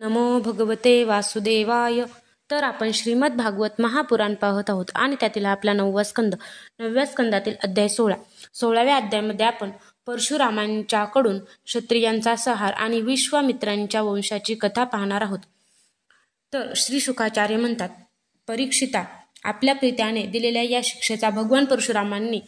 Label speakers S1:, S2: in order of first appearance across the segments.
S1: नमो भगवते वासुदेवाय. तर आपण श्रीमद भागवत महापुराण पाहत आहोत आणि त्यातील आपला 9वा स्कंद. 9व्या स्कंदातील अध्याय 16. 16व्या अध्यायामध्ये आपण परशुरामांच्याकडून क्षत्रियांचा संहार आणि विश्वामित्रांच्या वंशाची कथा पाहणार आहोत. तर श्री शुकाचार्य म्हणतात, परीक्षिता, आपल्या प्रीत्याने दिलेल्या या शिक्षेचा भगवान परशुरामांनी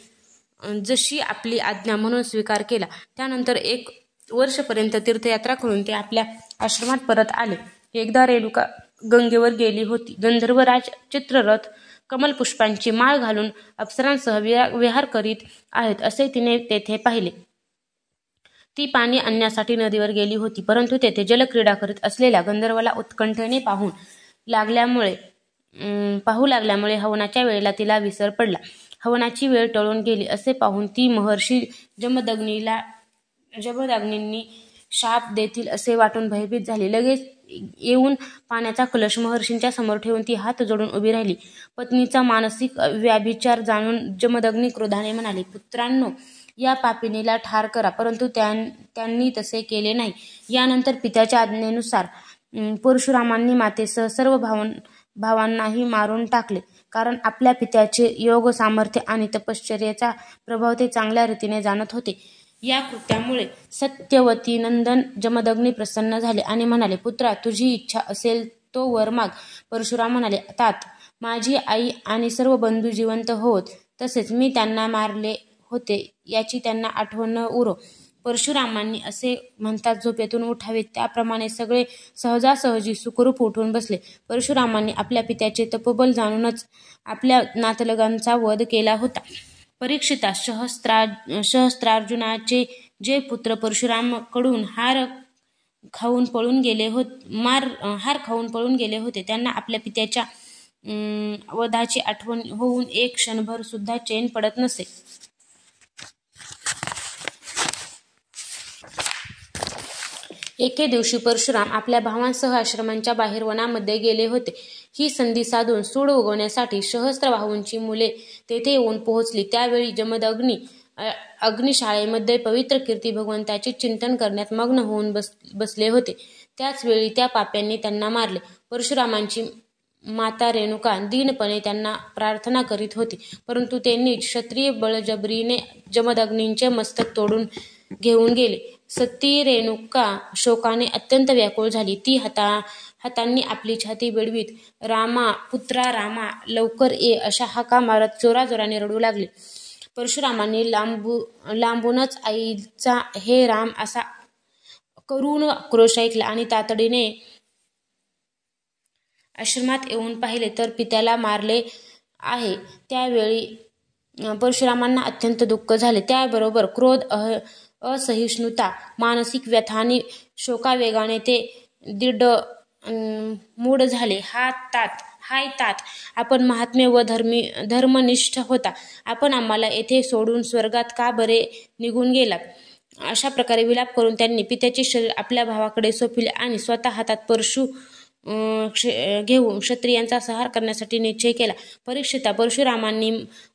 S1: जशी आपली आज्ञा म्हणून स्वीकार केला. त्यानंतर 1 वर्षपर्यंत तीर्थयात्रा करून ते आपल्या आश्रमात परत आले. एकदा रेणुका गंगेवर गेली होती. गंधर्वराज चित्ररथ कमलपुष्पांची माळ घालून अप्सरांसह विहार करीत आहेत असे तिने तेथे पाहिले. ती पाणी आणण्यासाठी नदीवर गेली होती, परंतु तेथे जलक्रीडा करीत असलेल्या गंधर्वाला उत्कंठेने पाहू लागल्यामुळे हवनाच्या वेळेला तिला विसर पडला. हवनाची वेळ टळून गेली असे पाहून ती महर्षी जमदग्नींनी शाप देतील असे वाटून भयभीत झाली. लगेच येऊन पाण्याचा कलश महर्षींच्या समोर ठेवून ती हात जोडून उभी राहिली. पत्नीचा मानसिक व्याभिचार जाणून जमदग्नी क्रोधाने म्हणाले, पुत्रांनो, या पापिनीला ठार करा. परंतु त्यांनी तसे केले नाही. यानंतर पित्याच्या आज्ञेनुसार परशुरामांनी मातेसह सर्व भावांनाही मारून टाकले, कारण आपल्या पित्याचे योग सामर्थ्य आणि तपश्चर्येचा प्रभाव ते चांगल्या रीतीने जाणत होते. या कृत्यामुळे सत्यवती नंदन जमदग्नी प्रसन्न झाले आणि म्हणाले, पुत्रा, तुझी इच्छा असेल तो वर माग. परशुराम म्हणाले, तात, माझी आई आणि सर्व बंधू जिवंत होत, तसेच मी त्यांना मारले होते याची त्यांना आठवण न उरो. परशुरामांनी असे म्हणताच झोपेतून उठावे, त्याप्रमाणे सगळे सहजासहजी सुखरूप उठून बसले. परशुरामांनी आपल्या पित्याचे तपोबल जाणूनच आपल्या नातलगांचा वध केला होता. परीक्षिता, सहस्त्रार्जुनाचे जे पुत्र परशुरामाकडून हार खाऊन पळून गेले होते, त्यांना आपल्या पित्याच्या वधाची आठवण होऊन एक क्षणभर सुद्धा चैन पडत नसे. एके दिवशी परशुराम आपल्या भावांसह आश्रमांच्या बाहेर वनामध्ये गेले होते. ही संधी साधून सूड उगवण्यासाठी सहस्त्रबाहूंची मुले तेथे येऊन पोहोचली. त्यावेळी जमदग्नी अग्निशाळेमध्ये पवित्र कीर्ती भगवंताचे चिंतन करण्यात मग्न होऊन बसले होते. त्याच वेळी त्या पाप्यांनी त्यांना मारले. परशुरामांची माता रेणुका दीनपणे त्यांना प्रार्थना करीत होती, परंतु त्यांनी क्षत्रिय बळजबरीने जमदग्नींचे मस्तक तोडून घेऊन गेले. सती रेणुका शोकाने अत्यंत व्याकुळ झाली. ती हातांनी आपली छाती बिडवीत, रामा, पुत्रा रामा, लवकर ये अशा हाका मारत जोराजोराने रडू लागली. परशुरामांनी लांबूनच आईचा हे राम असा करुण आक्रोश ऐकला आणि तातडीने आश्रमात येऊन पाहिले तर पित्याला मारले आहे. त्यावेळी परशुरामांना अत्यंत दुःख झाले. त्याबरोबर क्रोध, असहिष्णुता, मानसिक व्यथा आणि शोकावेगाने ते मूढ झाले. हाय तात, आपण महात्मे व धर्मनिष्ठ होता. आपण आम्हाला येथे सोडून स्वर्गात का बरे निघून गेलात? अशा प्रकारे विलाप करून त्यांनी पित्याचे शरीर आपल्या भावाकडे सोपविले आणि स्वतः हातात परशु घेऊन क्षत्रियांचा संहार करण्यासाठी निश्चय केला. परीक्षिता, परशुरामांनी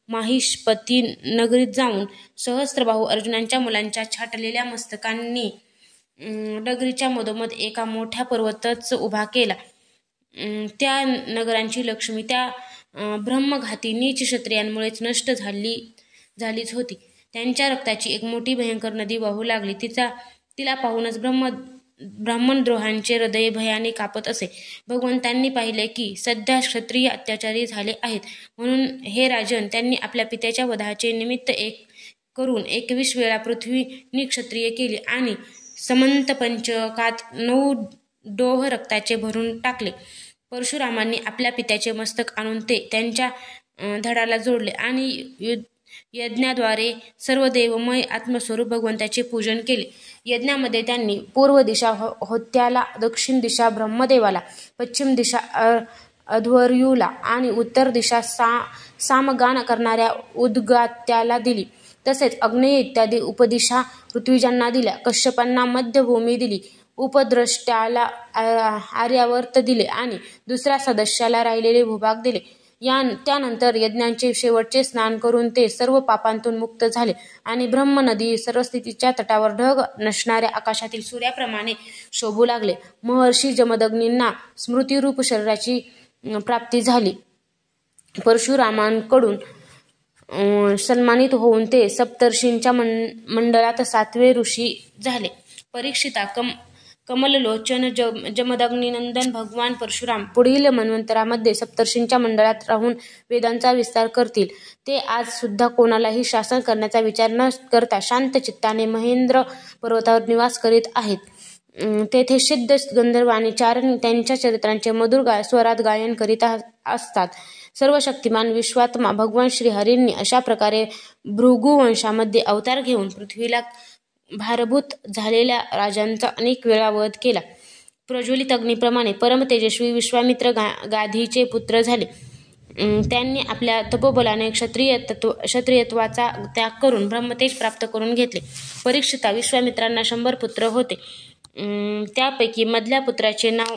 S1: माहिष्पती नगरीत जाऊन सहस्त्रबाहू अर्जुनांच्या मुलांच्या छाटलेल्या मस्तकांनी नगरीच्या मधोमध एका मोठ्या पर्वतच उभा केला. त्या नगरांची लक्ष्मी त्या ब्रह्मघाती नीच क्षत्रियांमुळेच नष्ट झालीच होती. त्यांच्या रक्ताची एक मोठी भयंकर नदी वाहू लागली. तिला पाहूनच ब्राह्मणद्रोहांचे हृदय भयाने कापत असे. भगवंतांनी पाहिले की सध्या क्षत्रिय अत्याचारी झाले आहेत, म्हणून हे राजन, त्यांनी आपल्या पित्याच्या वधाचे निमित्त करून 21 वेळा पृथ्वी निक्षत्रिय केली आणि समंत पंचकात 9 डोह रक्ताचे भरून टाकले. परशुरामांनी आपल्या पित्याचे मस्तक आणून ते त्यांच्या धडाला जोडले आणि यज्ञाद्वारे सर्व देवमय आत्मस्वरूप भगवंताचे पूजन केले. यज्ञामध्ये त्यांनी पूर्व दिशा होत्याला, दक्षिण दिशा ब्रह्मदेवाला, पश्चिम दिशा अध्वर्यूला आणि उत्तर दिशा सामगान करणाऱ्या उद्गात्याला दिली. तसेच अग्नेय इत्यादी उपदिशा ऋत्विजांना दिल्या. कश्यपांना मध्यभूमी दिली. उपद्रष्ट्याला आर्यावर्त दिले आणि दुसऱ्या सदस्याला राहिलेले भूभाग दिले. त्यानंतर यज्ञांचे शेवटचे स्नान करून ते सर्व पापांतून मुक्त झाले आणि ब्रह्मनदी सरस्वतीच्या तटावर ढग नसणाऱ्या आकाशातील सूर्याप्रमाणे शोभू लागले. महर्षी जमदग्नींना स्मृतिरूप शरीराची प्राप्ती झाली. परशुरामांकडून सन्मानित होऊन ते सप्तर्षींच्या मंडळात 7वे ऋषी झाले. परीक्षिता, कमललोचन, जमदग्नीनंदन भगवान परशुराम पुढील मन्वंतरामध्ये सप्तर्षींच्या मंडळात राहून वेदांचा विस्तार करतील. ते आज सुद्धा कोणालाही शासन करण्याचा विचार न करता शांत चित्ताने महेंद्र पर्वतावर निवास करीत आहेत. तेथे सिद्ध गंधर्व आणि चारण त्यांच्या चरित्रांचे मधुर स्वरात गायन करीत असतात. सर्वशक्तिमान विश्वात्मा भगवान श्रीहरींनी अशा प्रकारे भृगुवंशामध्ये अवतार घेऊन पृथ्वीला भारभूत झालेल्या राजांचा अनेक वेळा वध केला. प्रज्वलित अग्नीप्रमाणे परम तेजस्वी विश्वामित्र गाधीचे पुत्र झाले. त्यांनी आपल्या तपोबलाने क्षत्रियत्वाचा त्याग करून ब्रह्मतेज प्राप्त करून घेतले. परीक्षिता, विश्वामित्रांना 100 पुत्र होते. त्यापैकी मधल्या पुत्राचे नाव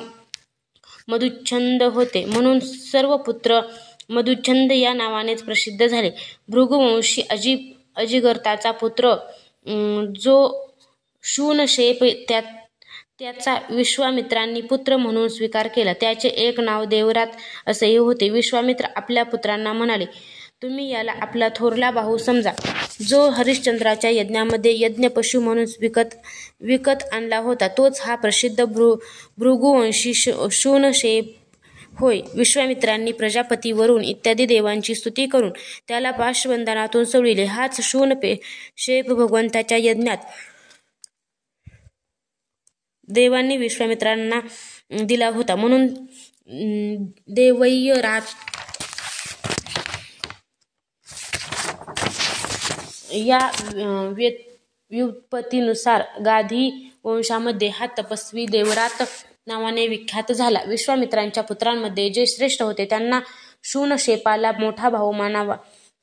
S1: मधुच्छंद होते, म्हणून सर्व पुत्र मधुच्छंद या नावानेच प्रसिद्ध झाले. भृगुवंशी अजिगर्ताचा पुत्र जो शूनशेप त्याचा विश्वामित्रांनी पुत्र म्हणून स्वीकार केला. त्याचे एक नाव देवरात असेही होते. विश्वामित्र आपल्या पुत्रांना म्हणाले, तुम्ही याला आपला थोरला भाऊ समजा, जो हरिश्चंद्राच्या यज्ञामध्ये यज्ञपशु म्हणून विकत आणला होता. तोच हा प्रसिद्ध भृगुवंशी शूनशेप होय. विश्वामित्रांनी प्रजापती, वरुण इत्यादी देवांची स्तुती करून त्याला पाशबंधनातून सोडविले. हाच शूनशेप भगवंताच्या यज्ञात देवांनी विश्वामित्रांना दिला होता, म्हणून देवैरात या व्युत्पत्तीनुसार गाधी वंशामध्ये हा तपस्वी देवरात नावाने विख्यात झाला. विश्वामित्रांच्या पुत्रांमध्ये जे श्रेष्ठ होते त्यांना शूनशेपाला मोठा भाऊ मानावा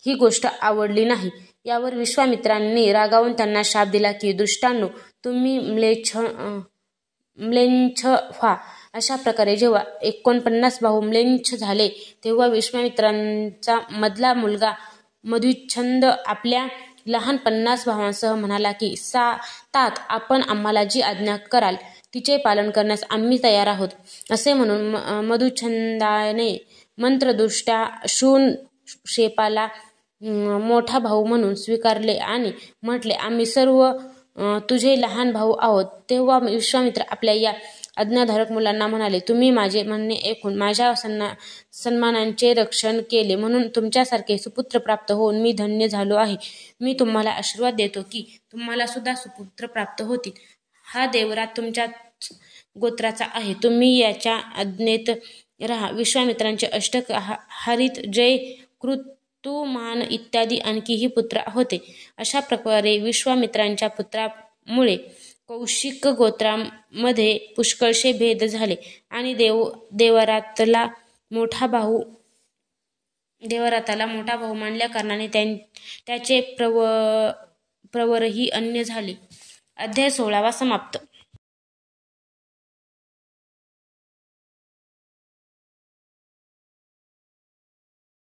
S1: ही गोष्ट आवडली नाही. यावर विश्वामित्रांनी रागावून त्यांना शाप दिला की, दुष्टांनो, तुम्ही म्लेच्छ व्हा. अशा प्रकारे जेव्हा 49 भाऊ म्लेच्छ झाले तेव्हा विश्वामित्रांचा मधला मुलगा मधुच्छंद आपल्या लहान 50 भावांसह म्हणाला की, तात, आपण आम्हाला जी आज्ञा कराल तिचे पालन करण्यास आम्ही तयार आहोत. असे म्हणून मधुच्छंदाने मंत्रदृष्ट्या शूनशेपाला मोठा भाऊ म्हणून स्वीकारले आणि म्हटले, आम्ही सर्व तुझे लहान भाऊ आहोत. तेव्हा विश्वामित्र आपल्या या आज्ञाधारक मुलांना म्हणाले, तुम्ही माझे म्हणणे ऐकून माझ्या सन्मानांचे रक्षण केले म्हणून तुमच्यासारखे सुपुत्र प्राप्त होऊन मी धन्य झालो आहे. मी तुम्हाला आशीर्वाद देतो की तुम्हाला सुद्धा सुपुत्र प्राप्त होतील. हा देवरात तुमच्याच गोत्राचा आहे. तुम्ही याच्या आज्ञेत राहा. विश्वामित्रांचे अष्टक, हरित, जय, कृतुमान इत्यादी आणखीही पुत्र होते. अशा प्रकारे विश्वामित्रांच्या पुत्रामुळे कौशिक गोत्रामध्ये पुष्कळसे भेद झाले आणि देवराताला मोठा भाऊ मानल्या कारणाने त्याचे प्रवरही अन्य झाले. अध्याय 16 समाप्त.